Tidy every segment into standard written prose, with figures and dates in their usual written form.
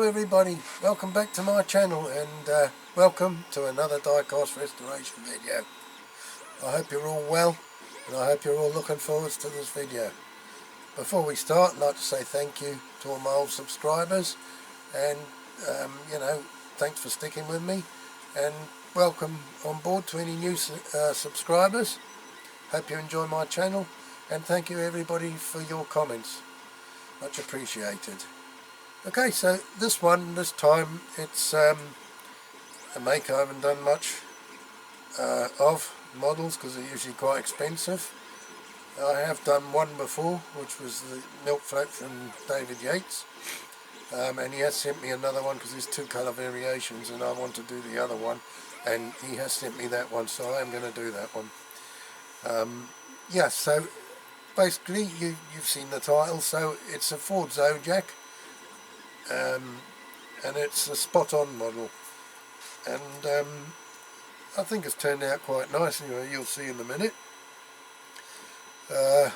everybody, welcome back to my channel and welcome to another diecast restoration video. I hope you're all well and I hope you're all looking forward to this video. Before we start, I'd like to say thank you to all my old subscribers and thanks for sticking with me, and welcome on board to any new subscribers. Hope you enjoy my channel, and thank you everybody for your comments, much appreciated. Okay, so this time it's a make I haven't done much of models because they're usually quite expensive. I have done one before, which was the milk float from David Yates, and he has sent me another one because there's two colour variations and I want to do the other one, and he has sent me that one, so I am going to do that one. Yeah, so basically you've seen the title, so it's a Ford Zodiac. And it's a spot-on model, and I think it's turned out quite nice. Anyway, you'll see in a minute. The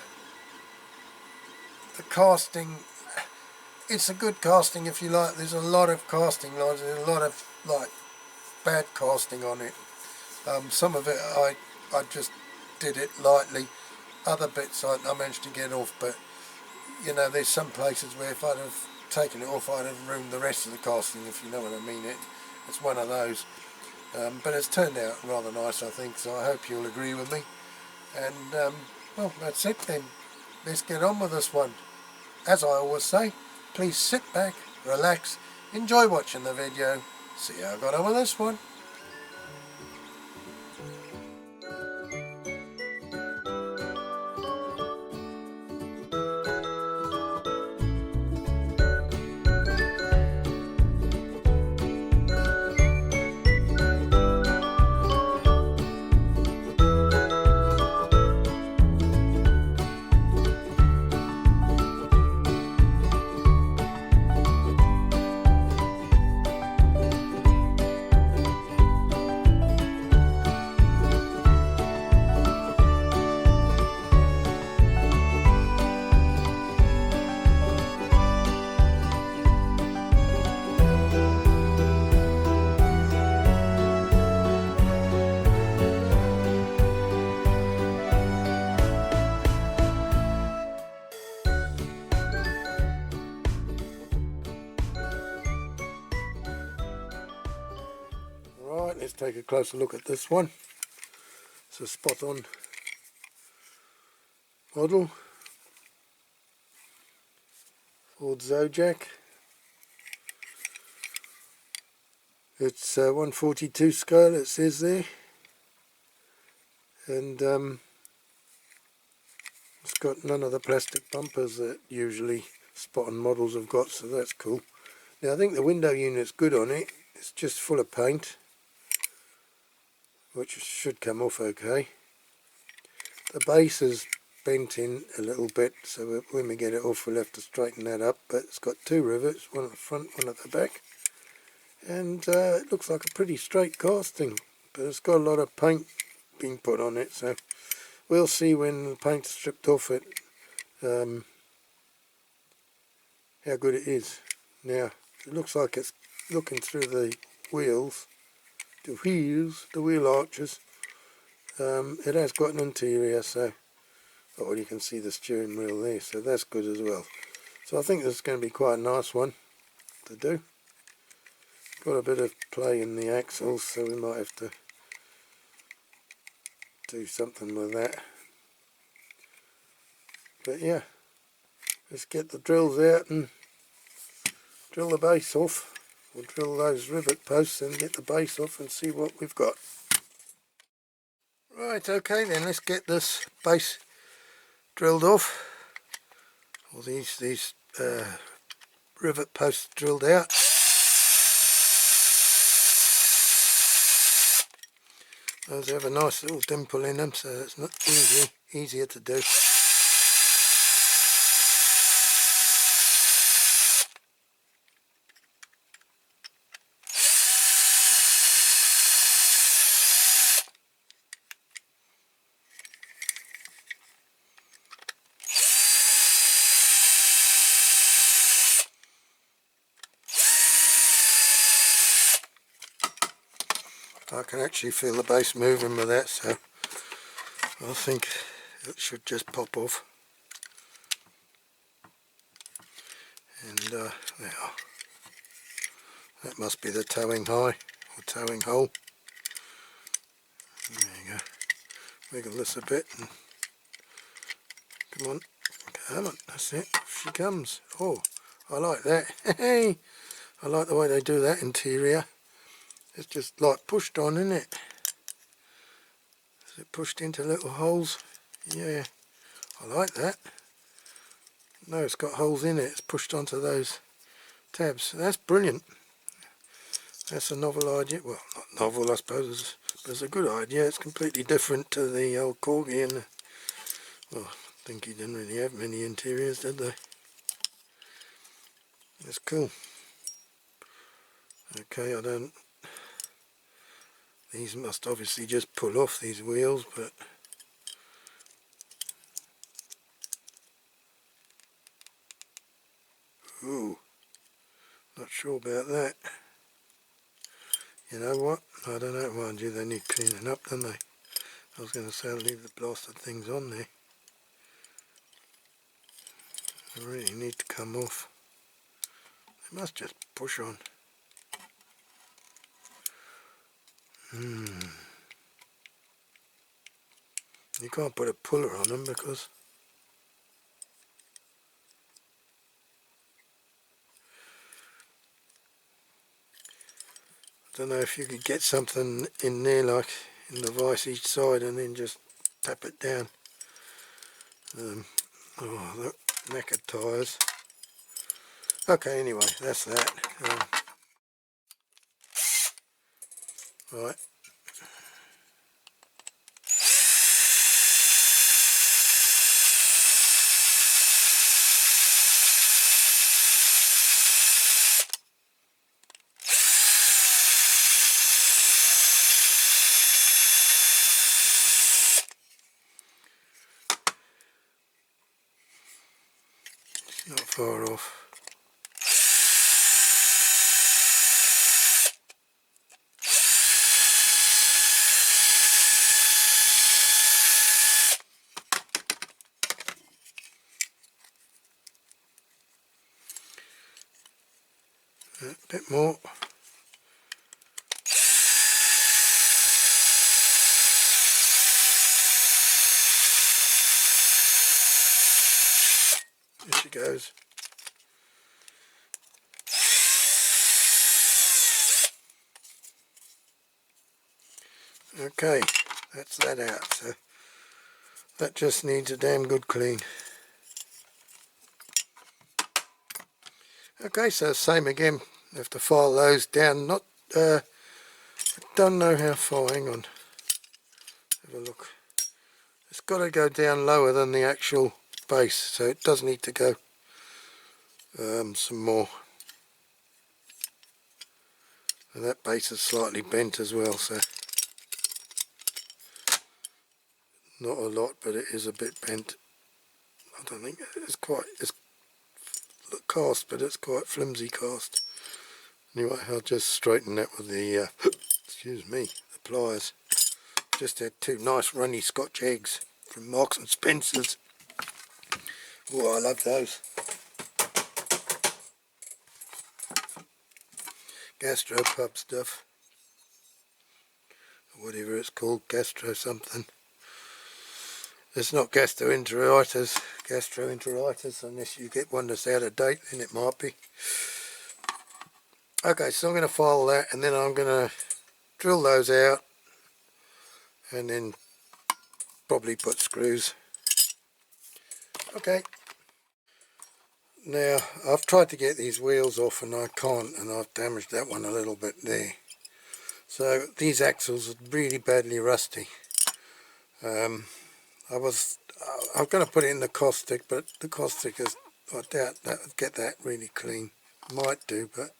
casting, it's a good casting if you like. There's a lot of casting lines, there's a lot of like bad casting on it. Some of it I just did it lightly, other bits I managed to get off, but you know, there's some places where if I'd have taken it off I'd have ruined the rest of the casting, if you know what I mean. It's one of those, but it's turned out rather nice, I think, so I hope you'll agree with me. And well, that's it then. Let's get on with this one. As I always say, please sit back, relax, enjoy watching the video, see how I got on with this one. Let's take a closer look at this one. It's a spot-on model, Ford Zodiac. It's 142 scale, it says there, and it's got none of the plastic bumpers that usually spot-on models have got, so that's cool. Now I think the window unit's good on it. It's just full of paint, which should come off okay. The base is bent in a little bit, so when we get it off we'll have to straighten that up, but it's got two rivets, one at the front, one at the back, and it looks like a pretty straight casting, but it's got a lot of paint being put on it, so we'll see when the paint's stripped off it how good it is. Now it looks like it's looking through the wheels, the wheel arches. It has got an interior, so well, you can see the steering wheel there, so that's good as well. So I think this is going to be quite a nice one to do. Got a bit of play in the axles, so we might have to do something with that. But yeah, let's get the drills out and drill the base off. We'll drill those rivet posts and get the base off and see what we've got. Right, okay then, let's get this base drilled off. All these rivet posts drilled out. Those have a nice little dimple in them, so it's not easier to do. I can actually feel the base moving with that, so I think it should just pop off. And there, that must be the towing high or towing hole. There you go. Wiggle this a bit and come on, that's it. She comes. Oh, I like that. Hey, I like the way they do that interior. It's just like pushed on, isn't it? Is it pushed into little holes? Yeah, I like that. No, it's got holes in it. It's pushed onto those tabs. That's brilliant. That's a novel idea. Well, not novel, I suppose, but it's a good idea. It's completely different to the old Corgi and well, I think he didn't really have many interiors, did they? That's cool. Okay, these must obviously just pull off these wheels, but ooh, not sure about that. You know what? I don't know, mind you, they need cleaning up, don't they? I was going to say leave the blasted things on there. They really need to come off. They must just push on. You can't put a puller on them because I don't know if you could get something in there like in the vice each side and then just tap it down. Oh, look, knackered tyres. Okay, anyway, that's that. Right. It's not far off. A bit more. There she goes. Okay, that's that out. So that just needs a damn good clean. Okay, so same again. Have to file those down. Not, I don't know how far. Hang on. Have a look. It's got to go down lower than the actual base, so it does need to go some more. And that base is slightly bent as well, so not a lot, but it is a bit bent. I don't think it's cast, but it's quite flimsy cast. Anyway, I'll just straighten that with the excuse me, the pliers. Just had two nice runny Scotch eggs from Marks and Spencer's. Oh, I love those. Gastropub stuff, or whatever it's called, gastro something. It's not gastroenteritis, unless you get one that's out of date, then it might be. Okay, so I'm going to file that, and then I'm going to drill those out, and then probably put screws. Okay. Now, I've tried to get these wheels off and I can't, and I've damaged that one a little bit there. So these axles are really badly rusty. I'm going to put it in the caustic, but the caustic is, I doubt that would get that really clean. Might do, but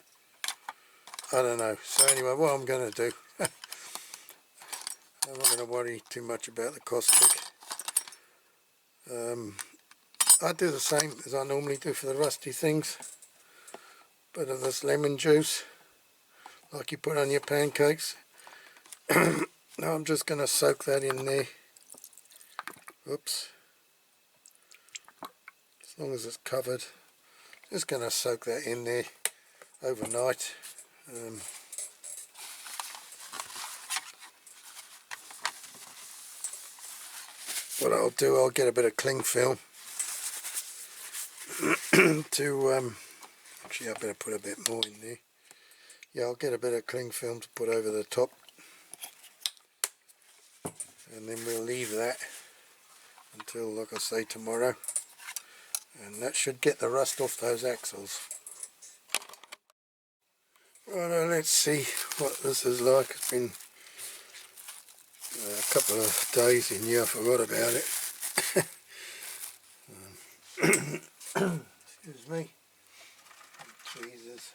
I don't know. So anyway, what I'm going to do, I'm not going to worry too much about the caustic. I do the same as I normally do for the rusty things. Bit of this lemon juice, like you put on your pancakes. Now I'm just going to soak that in there. Oops. As long as it's covered. Just going to soak that in there overnight. What I'll do, I'll get a bit of cling film to, actually I better put a bit more in there. Yeah, I'll get a bit of cling film to put over the top, and then we'll leave that until, like I say, tomorrow, and that should get the rust off those axles. Right, let's see what this is like. It's been a couple of days in here, I forgot about it. Excuse me. Jesus.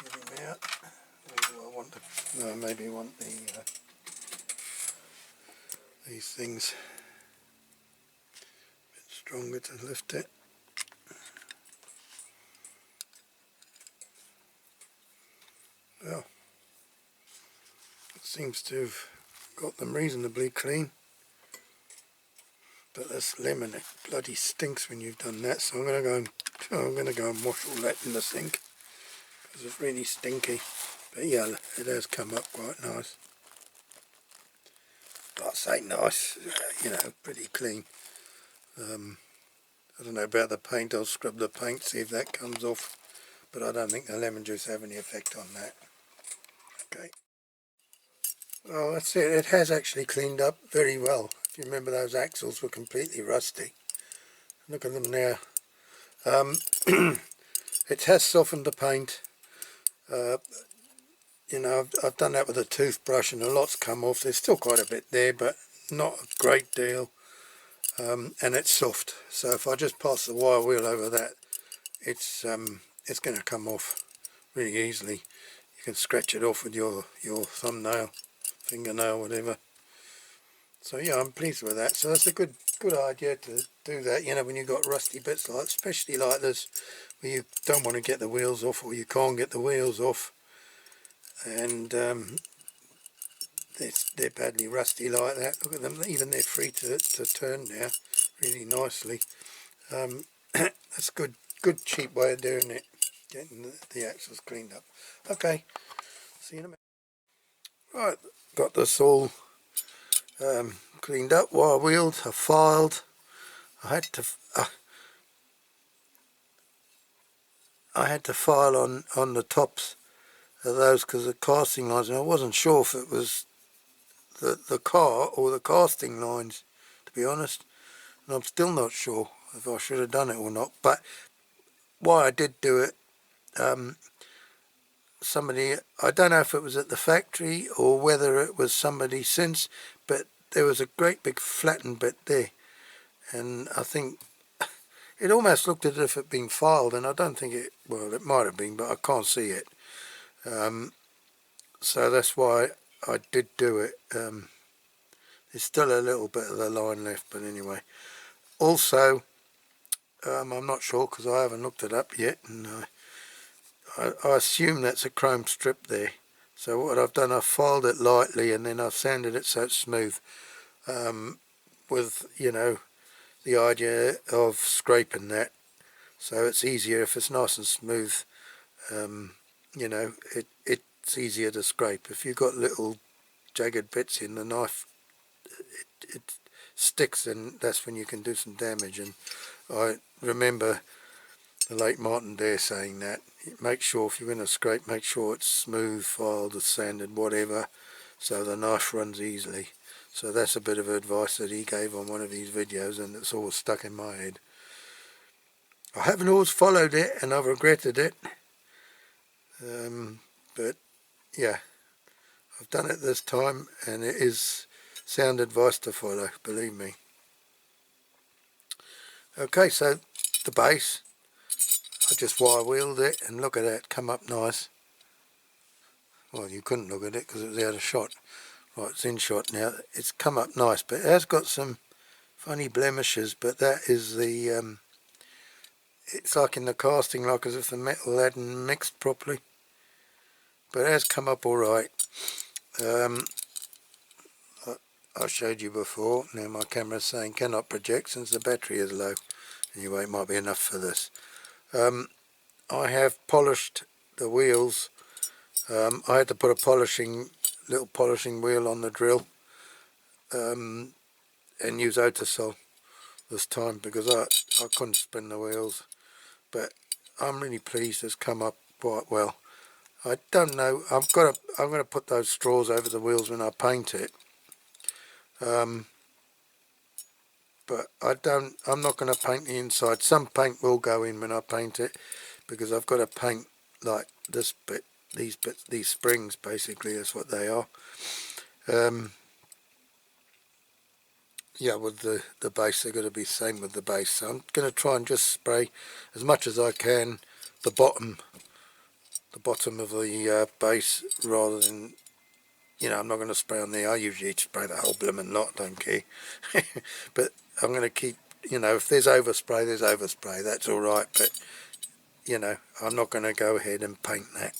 Get him out. Where do I want to? No, maybe I want the these things a bit stronger to lift it. Well, it seems to have got them reasonably clean. But this lemon, it bloody stinks when you've done that, so I'm going to go and wash all that in the sink, because it's really stinky. But yeah, it has come up quite nice. I say nice, you know, pretty clean. I don't know about the paint. I'll scrub the paint, see if that comes off, but I don't think the lemon juice have any effect on that. Okay. Well, that's it. It has actually cleaned up very well. If you remember, those axles were completely rusty. Look at them now. It has softened the paint. You know, I've done that with a toothbrush and a lot's come off. There's still quite a bit there, but not a great deal. And it's soft. So if I just pass the wire wheel over that, it's going to come off really easily. You can scratch it off with your thumbnail, fingernail, whatever. So yeah, I'm pleased with that. So that's a good idea to do that, you know, when you've got rusty bits, like, especially like this, where you don't want to get the wheels off, or you can't get the wheels off, and they're badly rusty like that. Look at them, even they're free to turn now really nicely. That's a good cheap way of doing it, getting the axles cleaned up. Okay, see you in a minute. Right, got this all cleaned up, wire wheeled, I filed. I had to file on the tops of those because of casting lines, and I wasn't sure if it was the car or the casting lines, to be honest, and I'm still not sure if I should have done it or not. But why I did do it, somebody, I don't know if it was at the factory or whether it was somebody since, but there was a great big flattened bit there, and I think it almost looked as if it had been filed, and I don't think it, well, it might have been, but I can't see it. So that's why I did do it. There's still a little bit of the line left, but anyway. Also, I'm not sure because I haven't looked it up yet, and I assume that's a chrome strip there. So what I've done, I've filed it lightly and then I've sanded it so it's smooth, with, you know, the idea of scraping that, so it's easier if it's nice and smooth. You know, it's easier to scrape. If you've got little jagged bits in the knife, it sticks, and that's when you can do some damage. And I remember the late Martin Dare saying that, make sure if you're going to scrape, make sure it's smooth, filed, sanded, whatever, so the knife runs easily. So that's a bit of advice that he gave on one of his videos, and it's always stuck in my head. I haven't always followed it, and I've regretted it, but yeah, I've done it this time, and it is sound advice to follow, believe me. Okay, so the base, I just wire wheeled it, and look at that, come up nice. Well, you couldn't look at it because it was out of shot. Right, it's in shot now. It's come up nice, but it has got some funny blemishes, but that is the, it's like in the casting, like as if the metal hadn't mixed properly. but it has come up alright. I showed you before. Now my camera's saying cannot project since the battery is low. Anyway, it might be enough for this. I have polished the wheels. I had to put a little polishing wheel on the drill and use Otosol this time because I couldn't spin the wheels. But I'm really pleased it's come up quite well. I don't know. I'm going to put those straws over the wheels when I paint it. But I'm not going to paint the inside. Some paint will go in when I paint it because I've got to paint like this bit, these bits, these springs basically is what they are. Yeah, with the base, they're going to be the same with the base. So I'm going to try and just spray as much as I can the bottom of the base rather than, I'm not going to spray on there. I usually spray the whole blooming lot, don't care. But I'm going to keep, if there's overspray, there's overspray. That's all right. But, I'm not going to go ahead and paint that.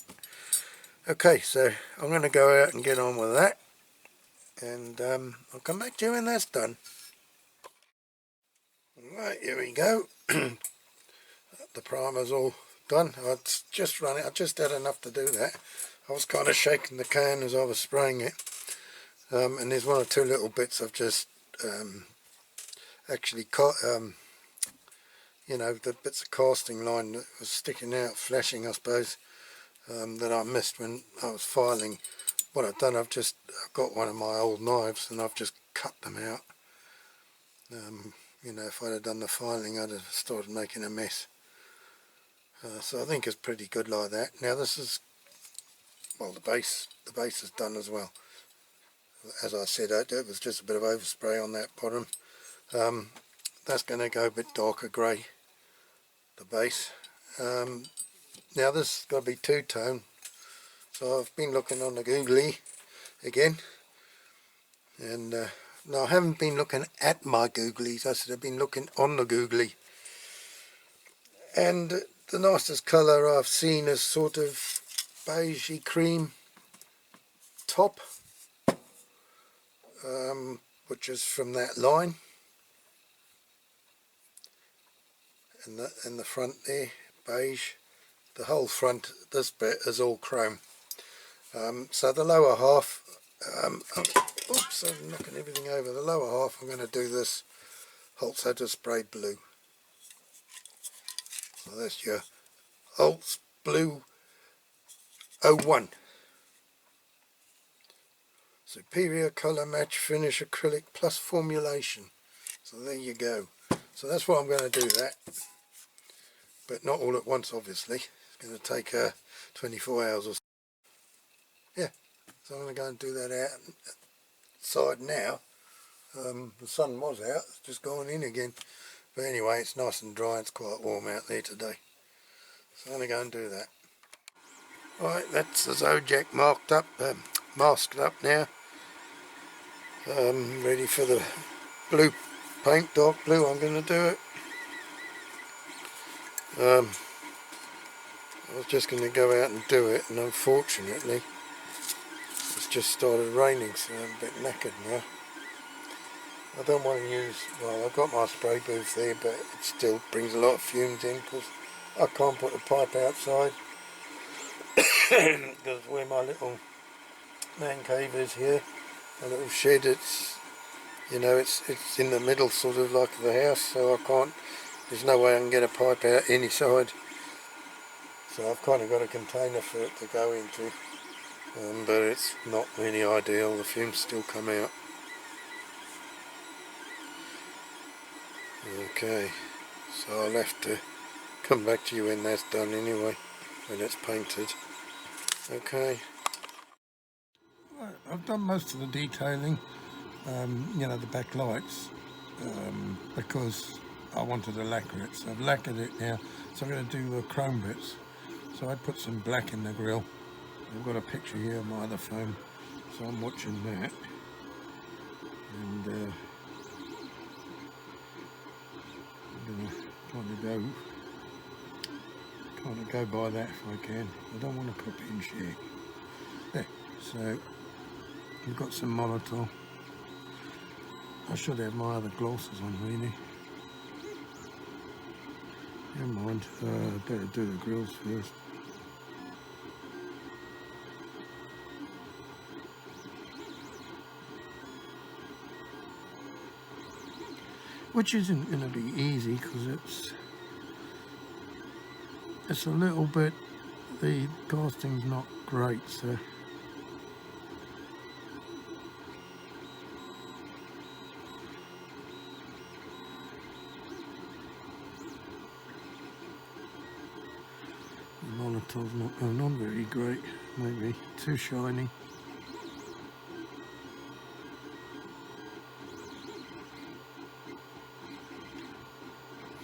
Okay, so I'm going to go out and get on with that. And I'll come back to you when that's done. Right, here we go. The primer's all done. I just had enough to do that. I was kind of shaking the can as I was spraying it. And there's one or two little bits I've just actually cut, the bits of casting line that was sticking out, flashing I suppose, that I missed when I was filing. What I've done, I've got one of my old knives and I've just cut them out. If I'd have done the filing, I'd have started making a mess. So I think it's pretty good like that. Now this is, well, the base is done as well. As I said, it was just a bit of overspray on that bottom. That's going to go a bit darker grey, the base. Now this has got to be two-tone. So I've been looking on the Googly again. And no, I haven't been looking at my Googlies. I said I've been looking on the Googly. And the nicest colour I've seen is sort of beigey cream top, which is from that line. And the front there, beige. The whole front, this bit is all chrome. So the lower half, oops, I'm knocking everything over. The lower half, I'm going to do this Holtz spray blue. So that's your Holtz Blue 01. Superior colour match finish acrylic plus formulation. So there you go. So that's what I'm going to do that. But not all at once, obviously. It's going to take 24 hours or so. Yeah, so I'm going to go and do that outside now. The sun was out, it's just gone in again. But anyway, it's nice and dry, it's quite warm out there today. So I'm going to go and do that. Right, that's the Zodiac masked up now. Ready for the blue paint, dark blue. I'm going to do it. I was just going to go out and do it, and unfortunately it's just started raining, so I'm a bit knackered now. I don't want to use, well, I've got my spray booth there, but it still brings a lot of fumes in because I can't put the pipe outside because where my little man cave is here, a little shed, it's in the middle sort of like the house, so there's no way I can get a pipe out any side. So I've kind of got a container for it to go into, but it's not really ideal, the fumes still come out. Okay, so I'll have to come back to you when that's done anyway, when it's painted. Okay. Right, I've done most of the detailing, the back lights, because I wanted to lacquer it. So I've lacquered it now, so I'm going to do the chrome bits. So I put some black in the grill. I've got a picture here on my other phone, so I'm watching that. And I'm going to kind of go by that if I can. I don't want to copy and share. So we've got some Molotov. I should have my other glasses on really. Never mind, better do the grills first. Which isn't going to be easy because it's a little bit, the casting's not great, so the Molotov's not going on very great, maybe too shiny.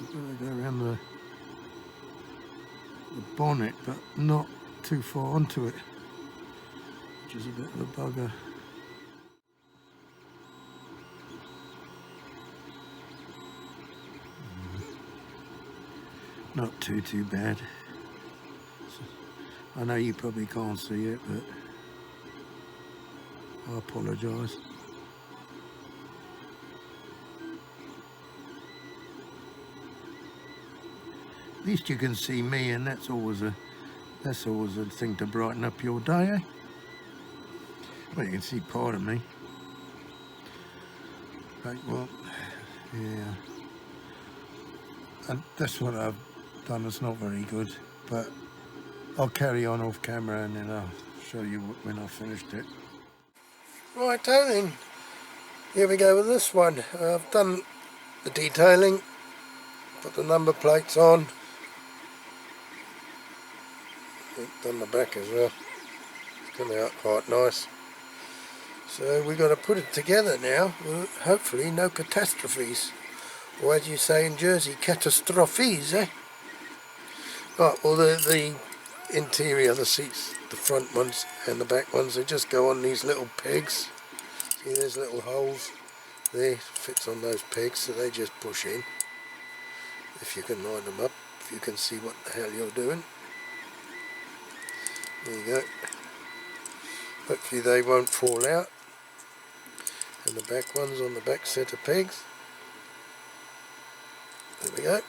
I've got to go around the bonnet, but not too far onto it, which is a bit of a bugger. Not too bad. I know you probably can't see it, but I apologise. At least you can see me, and that's always a thing to brighten up your day, eh? Well, you can see part of me. Right, well, yeah. And that's what I've done. It's not very good, but I'll carry on off camera and then I'll show you when I've finished it. Right then, here we go with this one. I've done the detailing, put the number plates on, done the back as well. It's come out quite nice. So we've got to put it together now. Hopefully no catastrophes, or as you say in Jersey, catastrophes, eh? Right, well the interior of the seats, the front ones and the back ones, they just go on these little pegs. See, there's little holes there, fits on those pegs, so they just push in. If you can line them up, if you can see what the hell you're doing. There you go. Hopefully they won't fall out. And the back ones on the back set of pegs. There we go.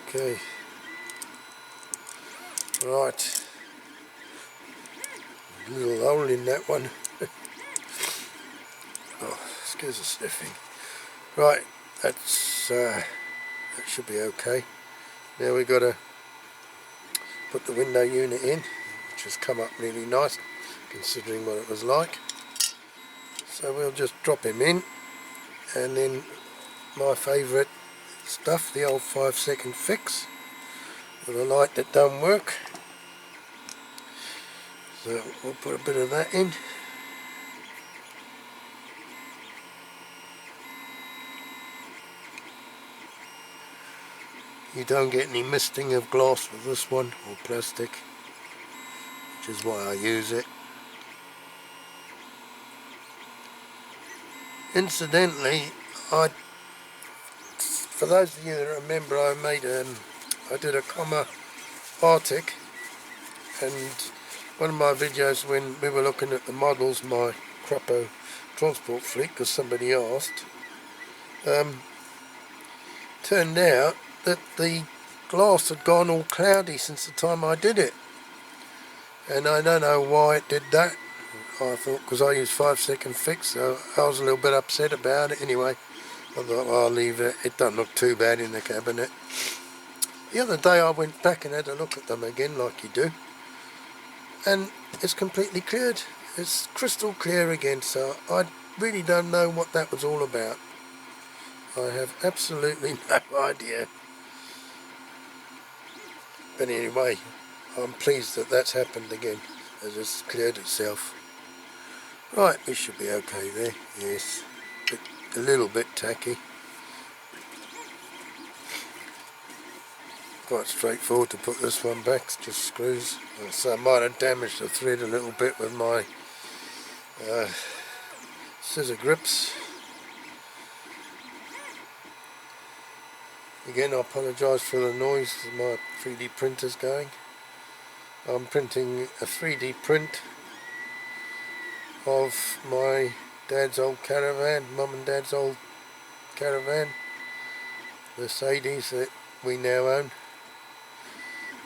Okay. Right. A little hole in that one. Oh, excuse the sniffing. Right, that's that should be okay. Now we've got to put the window unit in, which has come up really nice considering what it was like. So we'll just drop him in, and then my favourite stuff, the old 5-second fix with a light that don't work. So we'll put a bit of that in. You don't get any misting of glass with this one, or plastic, which is why I use it. Incidentally, for those of you that remember, I did a comma Arctic, and one of my videos when we were looking at the models, my CRAPAUD transport fleet, because somebody asked, turned out that the glass had gone all cloudy since the time I did it, and I don't know why it did that. I thought, because I used 5-second fix, so I was a little bit upset about it. Anyway, I thought, well, I'll leave it. It doesn't look too bad in the cabinet. The other day I went back and had a look at them again, like you do, and it's completely cleared. It's crystal clear again, so I really don't know what that was all about. I have absolutely no idea. But anyway, I'm pleased that that's happened again, as it's cleared itself. Right, we should be okay there, yes. A little bit tacky. Quite straightforward to put this one back, it's just screws. So I might have damaged the thread a little bit with my scissor grips. Again, I apologise for the noise, my 3D printer's going. I'm printing a 3D print of my dad's old caravan, mum and dad's old caravan, Mercedes that we now own.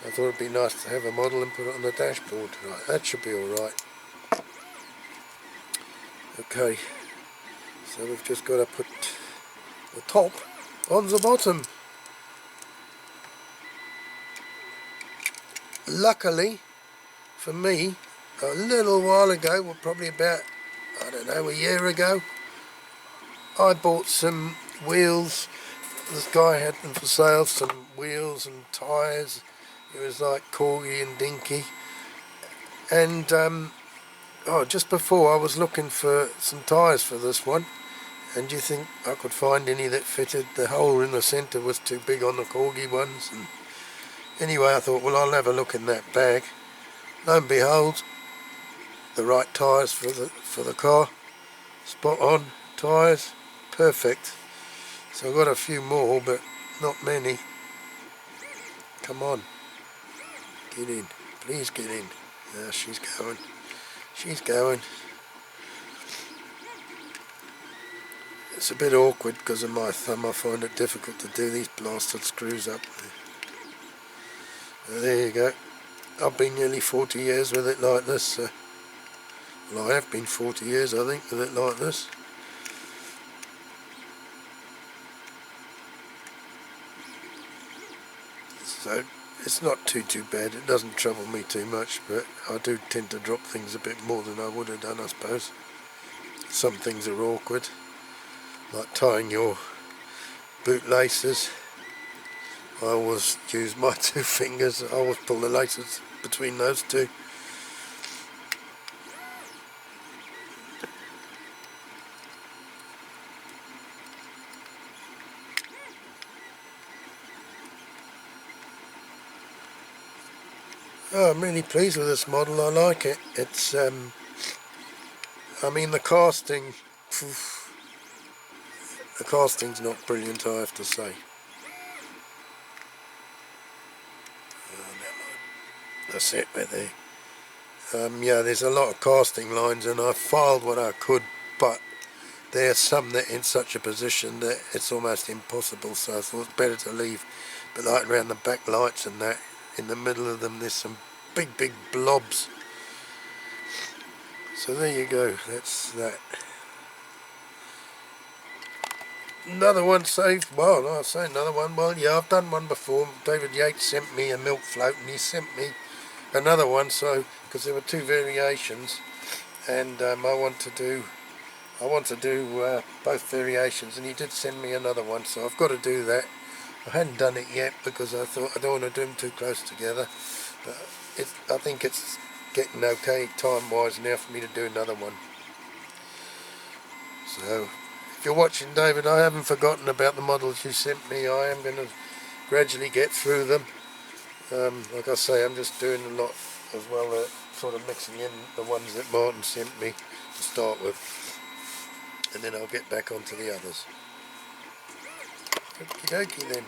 I thought it'd be nice to have a model and put it on the dashboard. Right, that should be alright. Okay, so we've just got to put the top on the bottom. Luckily for me, a little while ago, well, probably about, I don't know, a year ago, I bought some wheels. This guy had them for sale, some wheels and tyres. It was like corgi and dinky. And just before, I was looking for some tyres for this one. And do you think I could find any that fitted? The hole in the centre was too big on the corgi ones. And anyway, I thought, well, I'll have a look in that bag. Lo and behold, the right tyres for the car. Spot on tyres, perfect. So I've got a few more, but not many. Come on, get in, please get in. Yeah, she's going. She's going. It's a bit awkward because of my thumb. I find it difficult to do these blasted screws up. There you go. I've been nearly 40 years with it like this. Well, I have been 40 years, I think, with it like this. So it's not too bad. It doesn't trouble me too much, but I do tend to drop things a bit more than I would have done, I suppose. Some things are awkward, like tying your boot laces. I always use my 2 fingers. I always pull the laces between those two. Oh, I'm really pleased with this model. I like it. It's I mean, the casting's not brilliant, I have to say. That's it right there. Yeah, there's a lot of casting lines, and I filed what I could, but there's some that in such a position that it's almost impossible, so I thought it's better to leave. But like around the back lights and that, in the middle of them, there's some big blobs. So there you go, that's that. Another one saved. Well, I say another one. Well, yeah, I've done one before. David Yates sent me a milk float, and he sent me another one. So, because there were 2 variations, and I want to do both variations, and he did send me another one. So I've got to do that. I hadn't done it yet because I thought I don't want to do them too close together. But I think it's getting okay time-wise now for me to do another one. So, if you're watching, David, I haven't forgotten about the models you sent me. I am going to gradually get through them. Like I say, I'm just doing a lot as well, sort of mixing in the ones that Martin sent me to start with, and then I'll get back onto the others. Okie dokie then.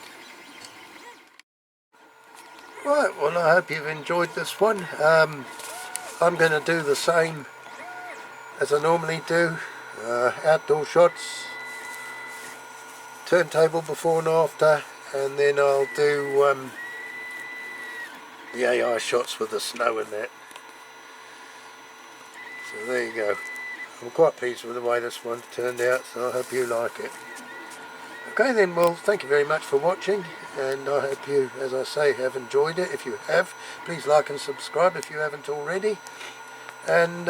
Right, well, I hope you've enjoyed this one. I'm going to do the same as I normally do. Outdoor shots, turntable before and after, and then I'll do the AI shots with the snow and that. So there you go. I'm quite pleased with the way this one turned out, so I hope you like it. Okay then, well, thank you very much for watching, and I hope you, as I say, have enjoyed it. If you have, please like and subscribe if you haven't already. And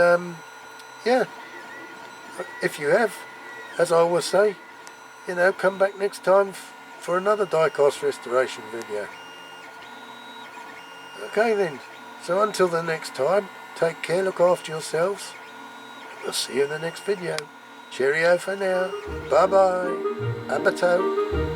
yeah, if you have, as I always say, you know, come back next time for another die-cast restoration video. Okay then, so until the next time, take care, look after yourselves. We'll see you in the next video. Cheerio for now. Bye bye. Abato.